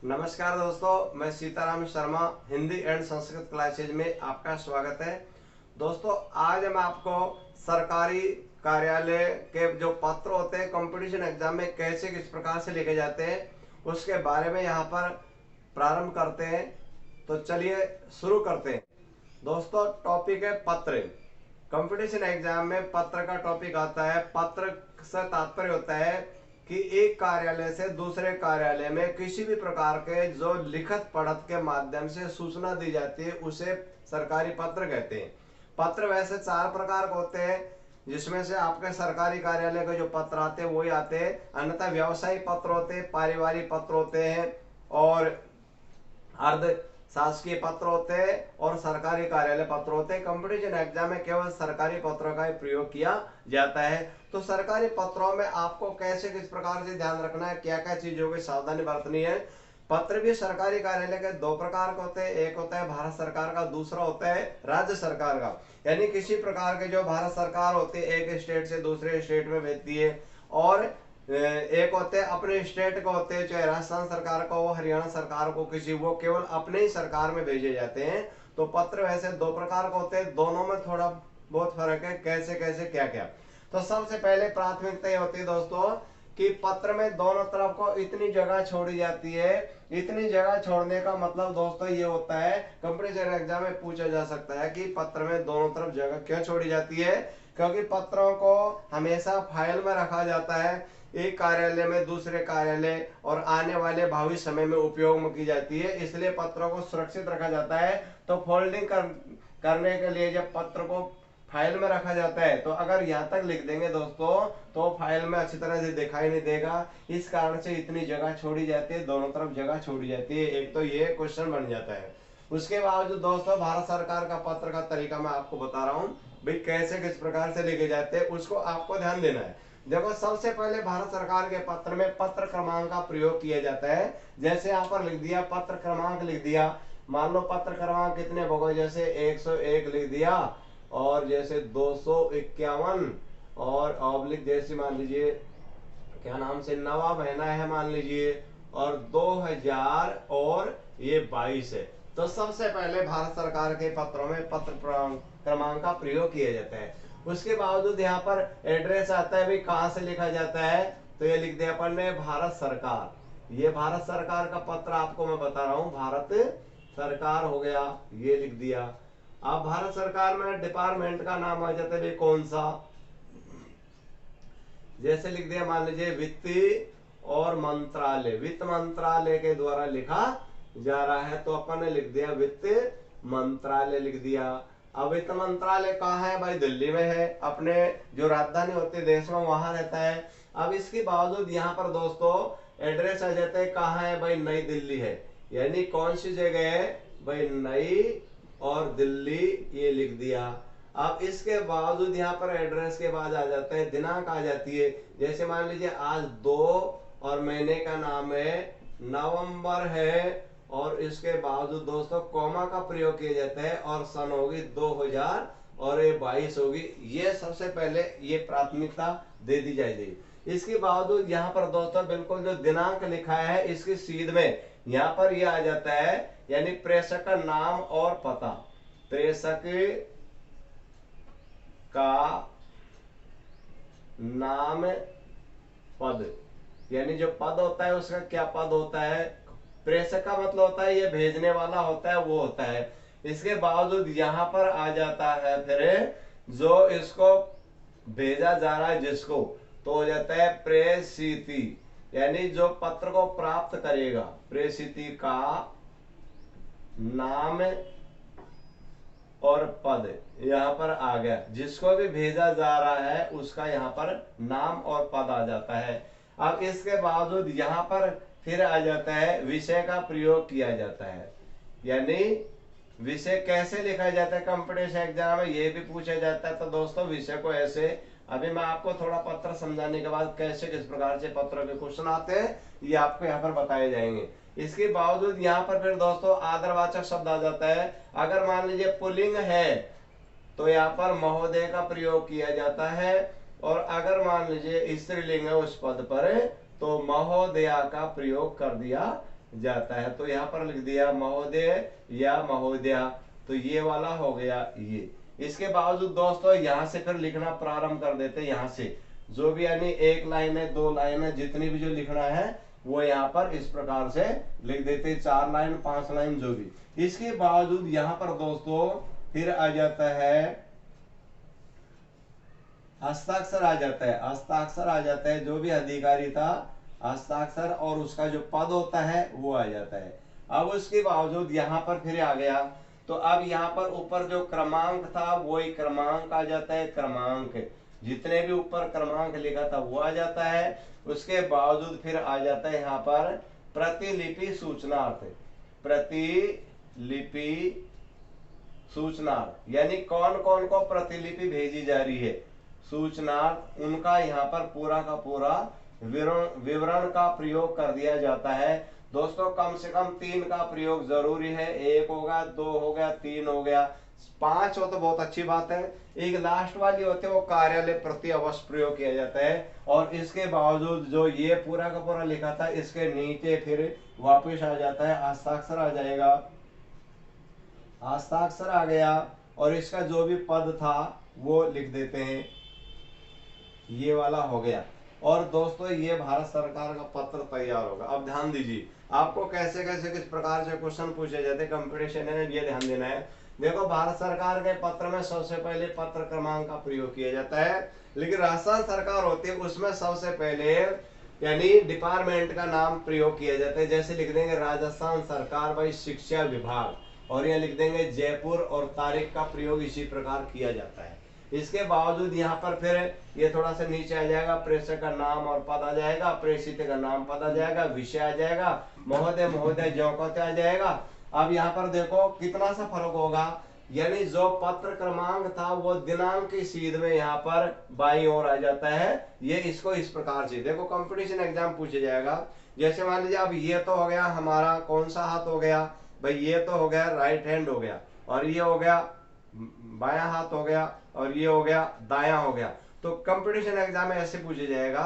नमस्कार दोस्तों, मैं सीताराम शर्मा हिंदी एंड संस्कृत क्लासेज में आपका स्वागत है। दोस्तों, आज मैं आपको सरकारी कार्यालय के जो पत्र होते हैं कंपटीशन एग्जाम में कैसे किस प्रकार से लिखे जाते हैं उसके बारे में यहाँ पर प्रारंभ करते हैं। तो चलिए शुरू करते हैं। दोस्तों, टॉपिक है पत्र। कंपटीशन एग्जाम में पत्र का टॉपिक आता है। पत्र से तात्पर्य होता है कि एक कार्यालय से दूसरे कार्यालय में किसी भी प्रकार के जो लिखत पढ़त के माध्यम से सूचना दी जाती है उसे सरकारी पत्र कहते हैं। पत्र वैसे चार प्रकार के होते हैं, जिसमें से आपके सरकारी कार्यालय के जो पत्र आते हैं वही आते हैं। अन्यथा व्यवसायिक पत्र होते हैं, पारिवारिक पत्र होते हैं और अर्ध शासकीय पत्र होते हैं और सरकारी कार्यालय पत्र होते हैं। कंपटीशन एग्जाम में केवल सरकारी पत्रों का ही प्रयोग किया जाता है। तो सरकारी पत्रों में आपको कैसे किस प्रकार से ध्यान रखना है, क्या क्या चीजों की सावधानी बरतनी है। पत्र भी सरकारी कार्यालय के दो प्रकार के होते हैं, एक होता है भारत सरकार का, दूसरा होता है राज्य सरकार का। यानी किसी प्रकार के जो भारत सरकार होती है एक स्टेट से दूसरे स्टेट में भेजती है, और एक होते हैं अपने स्टेट को होते हैं, चाहे राजस्थान सरकार को हो, हरियाणा सरकार को, किसी वो केवल अपने ही सरकार में भेजे जाते हैं। तो पत्र वैसे दो प्रकार के होते हैं, दोनों में थोड़ा बहुत फर्क है, कैसे कैसे क्या क्या। तो सबसे पहले प्राथमिकता ये होती है दोस्तों कि पत्र में दोनों तरफ को इतनी जगह छोड़ी जाती है। इतनी जगह छोड़ने का मतलब दोस्तों ये होता है, कंपटीशन एग्जाम में पूछा जा सकता है कि पत्र में दोनों तरफ जगह क्यों छोड़ी जाती है। क्योंकि पत्रों को हमेशा फाइल में रखा जाता है, एक कार्यालय में दूसरे कार्यालय और आने वाले भावी समय में उपयोग में की जाती है, इसलिए पत्रों को सुरक्षित रखा जाता है। तो फोल्डिंग करने के लिए जब पत्र को फाइल में रखा जाता है तो अगर यहाँ तक लिख देंगे दोस्तों तो फाइल में अच्छी तरह से दिखाई नहीं देगा। इस कारण से इतनी जगह छोड़ी जाती है, दोनों तरफ जगह छोड़ी जाती है। एक तो ये क्वेश्चन बन जाता है। उसके बावजूद दोस्तों भारत सरकार का पत्र का तरीका मैं आपको बता रहा हूँ भाई, कैसे किस प्रकार से लिखे जाते हैं उसको आपको ध्यान देना है। देखो, सबसे पहले भारत सरकार के पत्र में पत्र क्रमांक का प्रयोग किया जाता है। जैसे यहाँ पर लिख दिया, पत्र क्रमांक लिख दिया। मान लो पत्र क्रमांक कितने होगा, जैसे 101 लिख दिया, और जैसे 251, और ऑब्लिक जैसे मान लीजिए क्या नाम से नवा महीना है मान लीजिए, और 2000 और ये 22 है। तो सबसे पहले भारत सरकार के पत्रों में पत्र क्रमांक का प्रयोग किया जाता है। उसके बावजूद यहाँ पर एड्रेस आता है, भाई कहाँ से लिखा जाता है। तो ये लिख दिया अपन ने भारत सरकार। ये भारत सरकार का पत्र आपको मैं बता रहा हूँ, भारत सरकार हो गया, ये लिख दिया। अब भारत सरकार में डिपार्टमेंट का नाम आ जाता है, कौन सा, जैसे लिख दिया मान लीजिए वित्त और मंत्रालय, वित्त मंत्रालय के द्वारा लिखा जा रहा है तो अपन ने लिख दिया वित्त मंत्रालय लिख दिया। अब वित्त मंत्रालय कहाँ है भाई, दिल्ली में है, अपने जो राजधानी होती है देश में वहां रहता है। अब इसके बावजूद यहाँ पर दोस्तों एड्रेस आ जाता है, कहाँ है भाई, नई दिल्ली है। यानी कौन सी जगह है भाई, नई और दिल्ली, ये लिख दिया। अब इसके बावजूद यहाँ पर एड्रेस के बाद आ जाता है दिनांक आ जाती है। जैसे मान लीजिए आज 2 और महीने का नाम है नवंबर है, और इसके बावजूद दोस्तों कॉमा का प्रयोग किया जाता है और सन होगी 2000 और ये 22 होगी। ये सबसे पहले ये प्राथमिकता दे दी जाएगी। इसके बावजूद यहाँ पर दोस्तों बिल्कुल जो दिनांक लिखा है इसकी सीध में यहाँ पर ये आ जाता है, यानी प्रेषक का नाम और पता, प्रेषक का नाम पद, यानी जो पद होता है उसका क्या पद होता है। प्रेषक का मतलब होता है ये भेजने वाला होता है, वो होता है। इसके बावजूद यहाँ पर आ जाता है फिर जो इसको भेजा जा रहा है जिसको, तो हो जाता है प्रेषिती, यानी जो पत्र को प्राप्त करेगा, प्रेषिती का नाम और पद यहाँ पर आ गया। जिसको भी भेजा जा रहा है उसका यहाँ पर नाम और पद आ जाता है। अब इसके बावजूद यहाँ पर फिर आ जाता है विषय का प्रयोग किया जाता है। यानी विषय कैसे लिखा जाता है कंपटीशन एग्जाम में ये भी पूछा जाता है। तो दोस्तों विषय को ऐसे, अभी मैं आपको थोड़ा पत्र समझाने के बाद कैसे किस प्रकार से पत्र के क्वेश्चन आते हैं ये आपको यहाँ पर बताए जाएंगे। इसके बावजूद यहाँ पर फिर दोस्तों आदरवाचक शब्द आ जाता है। अगर मान लीजिए पुल्लिंग है तो यहाँ पर महोदय का प्रयोग किया जाता है, और अगर मान लीजिए स्त्रीलिंग है उस पद पर तो महोदया का प्रयोग कर दिया जाता है। तो यहाँ पर लिख दिया महोदय या महोदया, तो ये वाला हो गया ये। इसके बावजूद दोस्तों यहाँ से फिर लिखना प्रारंभ कर देते हैं। यहाँ से जो भी यानी एक लाइन है, दो लाइन है, जितनी भी जो लिखना है वो यहाँ पर इस प्रकार से लिख देते, 4 लाइन 5 लाइन जो भी। इसके बावजूद यहाँ पर दोस्तों फिर आ जाता है हस्ताक्षर आ जाता है, हस्ताक्षर आ जाता है, जो भी अधिकारी था हस्ताक्षर और उसका जो पद होता है वो आ जाता है। अब उसके बावजूद यहाँ पर फिर आ गया, तो अब यहाँ पर ऊपर जो क्रमांक था वही क्रमांक आ जाता है, क्रमांक जितने भी ऊपर क्रमांक लिखा था वो आ जाता है। उसके बावजूद फिर आ जाता है यहाँ पर प्रतिलिपि सूचनार्थ, प्रतिलिपि सूचनार्थ यानी कौन कौन को प्रतिलिपि भेजी जा रही है, सूचनार्थ, उनका यहाँ पर पूरा का पूरा विवरण का प्रयोग कर दिया जाता है। दोस्तों कम से कम 3 का प्रयोग जरूरी है, 1 हो गया, 2 हो गया, 3 हो गया, 5 हो तो बहुत अच्छी बात है। एक लास्ट वाली होती है वो कार्यालय प्रति अवश्य प्रयोग किया जाता है। और इसके बावजूद जो ये पूरा का पूरा लिखा था इसके नीचे फिर वापिस आ जाता है, हस्ताक्षर आ जाएगा, हस्ताक्षर आ गया और इसका जो भी पद था वो लिख देते हैं, ये वाला हो गया। और दोस्तों ये भारत सरकार का पत्र तैयार होगा। अब ध्यान दीजिए आपको कैसे कैसे किस प्रकार से क्वेश्चन पूछे जाते हैं, कंपटीशन है, ये ध्यान देना है। देखो भारत सरकार के पत्र में सबसे पहले पत्र क्रमांक का प्रयोग किया जाता है, लेकिन राजस्थान सरकार होती है उसमें सबसे पहले यानी डिपार्टमेंट का नाम प्रयोग किया जाता है। जैसे लिख देंगे राजस्थान सरकार भाई शिक्षा विभाग, और यहाँ लिख देंगे जयपुर, और तारीख का प्रयोग इसी प्रकार किया जाता है। इसके बावजूद यहाँ पर फिर ये थोड़ा सा नीचे आ जाएगा, प्रेषक का नाम और पद आ जाएगा, प्रेषित का नाम पद आ जाएगा, विषय आ जाएगा, महोदय महोदय ज्यों का आ जाएगा। अब यहाँ पर देखो कितना सा फर्क होगा, यानी जो पत्र क्रमांक था वो दिनांक की सीध में यहाँ पर बाईं ओर आ जाता है। ये इसको इस प्रकार से देखो कंपटीशन एग्जाम पूछा जाएगा। जैसे मान लीजिए अब ये तो हो गया हमारा कौन सा हाथ हो गया भाई, ये तो हो गया राइट हैंड हो गया, और ये हो गया बायां हाथ हो गया, और ये हो गया दायां हो गया। तो कंपटीशन एग्जाम में ऐसे पूछा जाएगा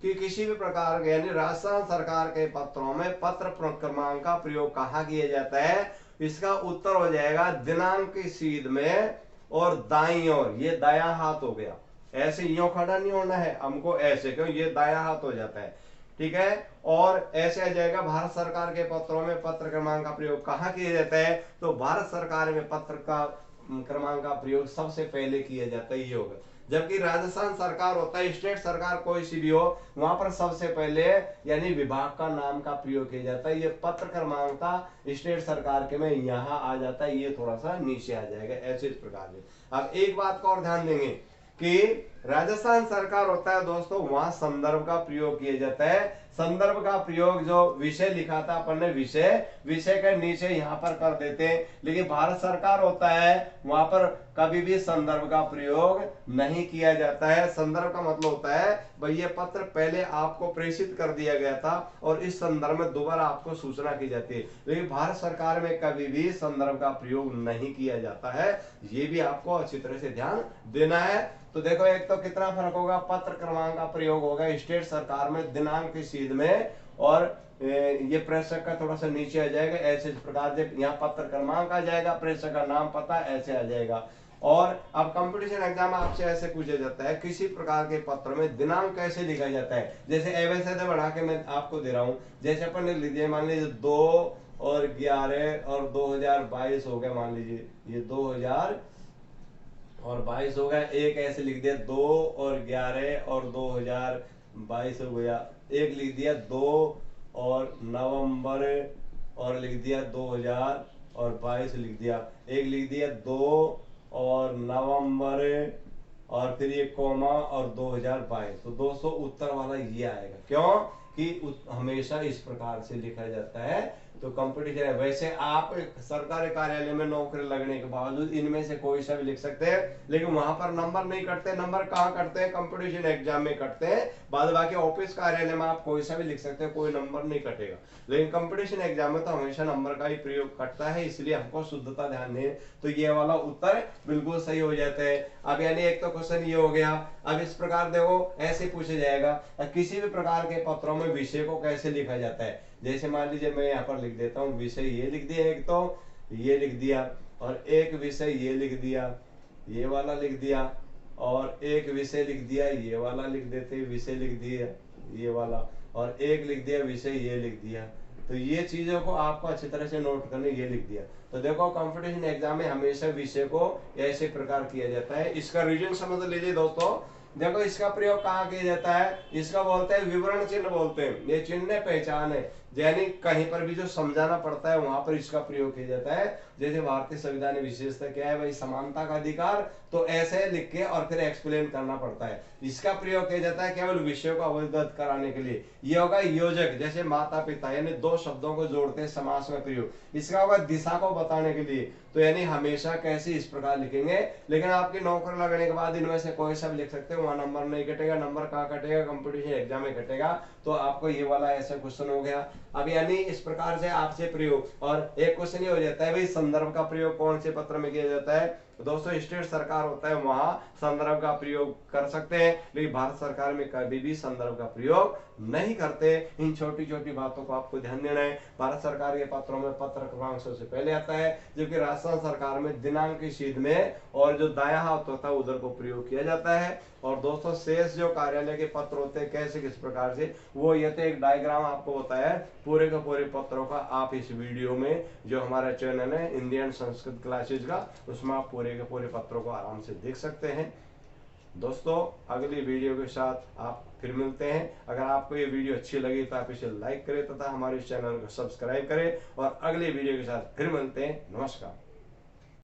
कि किसी भी प्रकार के यानी राजस्थान सरकार के पत्रों में पत्र क्रमांक का प्रयोग कहाँ किया जाता है, इसका उत्तर हो जाएगा दिनांक की सीध में और दाईं ओर, ये दायां हाथ हो गया। ऐसे यूं खड़ा नहीं होना है हमको, ऐसे क्यों, ये दायां हाथ हो जाता है, ठीक है। और ऐसे आ जाएगा भारत सरकार के पत्रों में पत्र क्रमांक का प्रयोग कहाँ किया जाता है, तो भारत सरकार में पत्र का क्रमांक का प्रयोग सबसे पहले किया जाता है, ये होगा। जबकि राजस्थान सरकार होता है, स्टेट सरकार कोई सी भी हो, वहां पर सबसे पहले यानी विभाग का नाम का प्रयोग किया जाता है। ये पत्र क्रमांक का स्टेट सरकार के में यहाँ आ जाता है, ये थोड़ा सा नीचे आ जाएगा, ऐसे इस प्रकार से। अब एक बात का और ध्यान देंगे कि राजस्थान सरकार होता है दोस्तों, वहां संदर्भ का प्रयोग किया जाता है। संदर्भ का प्रयोग जो विषय लिखा था अपन ने, विषय के नीचे यहाँ पर कर देते हैं। लेकिन भारत सरकार होता है वहां पर कभी भी संदर्भ का प्रयोग नहीं किया जाता है। संदर्भ का मतलब होता है भाई ये पत्र पहले आपको प्रेषित कर दिया गया था और इस संदर्भ में दोबारा आपको सूचना की जाती है, लेकिन भारत सरकार में कभी भी संदर्भ का प्रयोग नहीं किया जाता है। ये भी आपको अच्छी तरह से ध्यान देना है। तो देखो एक तो कितना फर्क होगा, पत्र क्रमांक का प्रयोग होगा स्टेट सरकार में दिनांक की सीध में, और ये प्रेषक का थोड़ा सा नीचे आ जाएगा, ऐसे इस प्रकार से यहाँ पत्र क्रमांक आ जाएगा, प्रेषक का नाम पता ऐसे आ जाएगा। और अब कंपटीशन एग्जाम आपसे ऐसे पूछा जाता है किसी प्रकार के पत्र में दिनांक कैसे लिखा जाता है। जैसे एवं बढ़ा के मैं आपको दे रहा हूँ, जैसे अपन लिख लीजिए मान लीजिए 2 और 11 और 2022 हो गया, मान लीजिए ये 2022 हो गया। एक ऐसे लिख दिया 2 और 11 और 2022 हो गया। एक लिख दिया 2 और नवंबर और लिख दिया 2022 लिख दिया। एक लिख दिया 2 और नवंबर और फिर ये कोमा और 2022। तो दोस्तों उत्तर वाला ये आएगा, क्यों कि हमेशा इस प्रकार से लिखा जाता है। तो कंपटीशन है। वैसे आप सरकारी कार्यालय में नौकरी लगने के बावजूद इनमें से कोई सा भी लिख सकते हैं, लेकिन वहां पर नंबर नहीं कटते। नंबर कहाँ कटते हैं, कंपटीशन एग्जाम में कटते हैं। बाद बाकी ऑफिस कार्यालय में आप कोई सा भी लिख सकते हैं, कोई नंबर नहीं कटेगा, लेकिन कंपटीशन एग्जाम में तो हमेशा नंबर का ही प्रयोग कटता है, इसलिए हमको शुद्धता ध्यान दें। तो ये वाला उत्तर बिल्कुल सही हो जाता है। अब यानी एक तो क्वेश्चन ये हो गया। अब इस प्रकार देखो ऐसे पूछा जाएगा किसी भी प्रकार के पत्रों में विषय को कैसे लिखा जाता है। जैसे मान लीजिए मैं यहाँ पर लिख देता हूँ विषय ये लिख दिया, एक तो ये लिख दिया, और एक विषय ये लिख दिया, ये वाला लिख दिया, और एक विषय लिख दिया, ये वाला लिख देते, विषय लिख दिया ये वाला, और एक लिख दिया विषय ये लिख दिया। तो ये चीजों को आपको अच्छी तरह से नोट करने, ये लिख दिया। तो देखो कंपटीशन एग्जाम में हमेशा विषय को ऐसे प्रकार किया जाता है। इसका रीजन समझ लीजिए दोस्तों, देखो इसका प्रयोग कहाँ किया जाता है, इसका बोलते हैं विवरण चिन्ह बोलते हैं। ये चिन्ह पहचान है, यानी कहीं पर भी जो समझाना पड़ता है वहां पर इसका प्रयोग किया जाता है। जैसे भारतीय संविधान की विशेषता क्या है भाई, समानता का अधिकार, तो ऐसे लिख के और फिर एक्सप्लेन करना पड़ता है। इसका प्रयोग किया जाता है केवल विषयों को अवगत कराने के लिए। ये होगा योजक, जैसे माता पिता, यानी दो शब्दों को जोड़ते हैं समास में प्रयोग। इसका होगा दिशा को बताने के लिए, तो यानी हमेशा कैसे इस प्रकार लिखेंगे। लेकिन आपकी नौकरी लगने के बाद इनमें से कोई सा भी लिख सकते हो, वहां नंबर नहीं कटेगा। नंबर कहाँ कटेगा, कंपटीशन एग्जाम में कटेगा। तो आपको ये वाला ऐसा क्वेश्चन हो गया। अब यानी इस प्रकार से आपसे प्रयोग, और एक क्वेश्चन ये हो जाता है भाई संदर्भ का प्रयोग कौन से पत्र में किया जाता है। दोस्तों स्टेट सरकार होता है वहां संदर्भ का प्रयोग कर सकते हैं, लेकिन भारत सरकार में कभी भी संदर्भ का प्रयोग नहीं करते। इन छोटी छोटी बातों को आपको ध्यान देना है। भारत सरकार के पत्रों में पत्र क्रमांक सबसे पहले आता है, जबकि राजस्थान सरकार में दिनांक की सीध में और जो दायां हाथ होता है उधर को प्रयोग किया जाता है। और दोस्तों शेष जो कार्यालय के पत्र होते हैं कैसे किस प्रकार से, वो ये तो एक डायग्राम आपको बताया है पूरे के पूरे पत्रों का। आप इस वीडियो में जो हमारा चैनल है इंडियन संस्कृत क्लासेज का, उसमें आप पूरे के पूरे पत्रों को आराम से देख सकते हैं। दोस्तों अगली वीडियो के साथ आप फिर मिलते हैं। अगर आपको ये वीडियो अच्छी लगी तो आप इसे लाइक करें तथा हमारे चैनल को सब्सक्राइब करें, और अगली वीडियो के साथ फिर मिलते हैं। नमस्कार।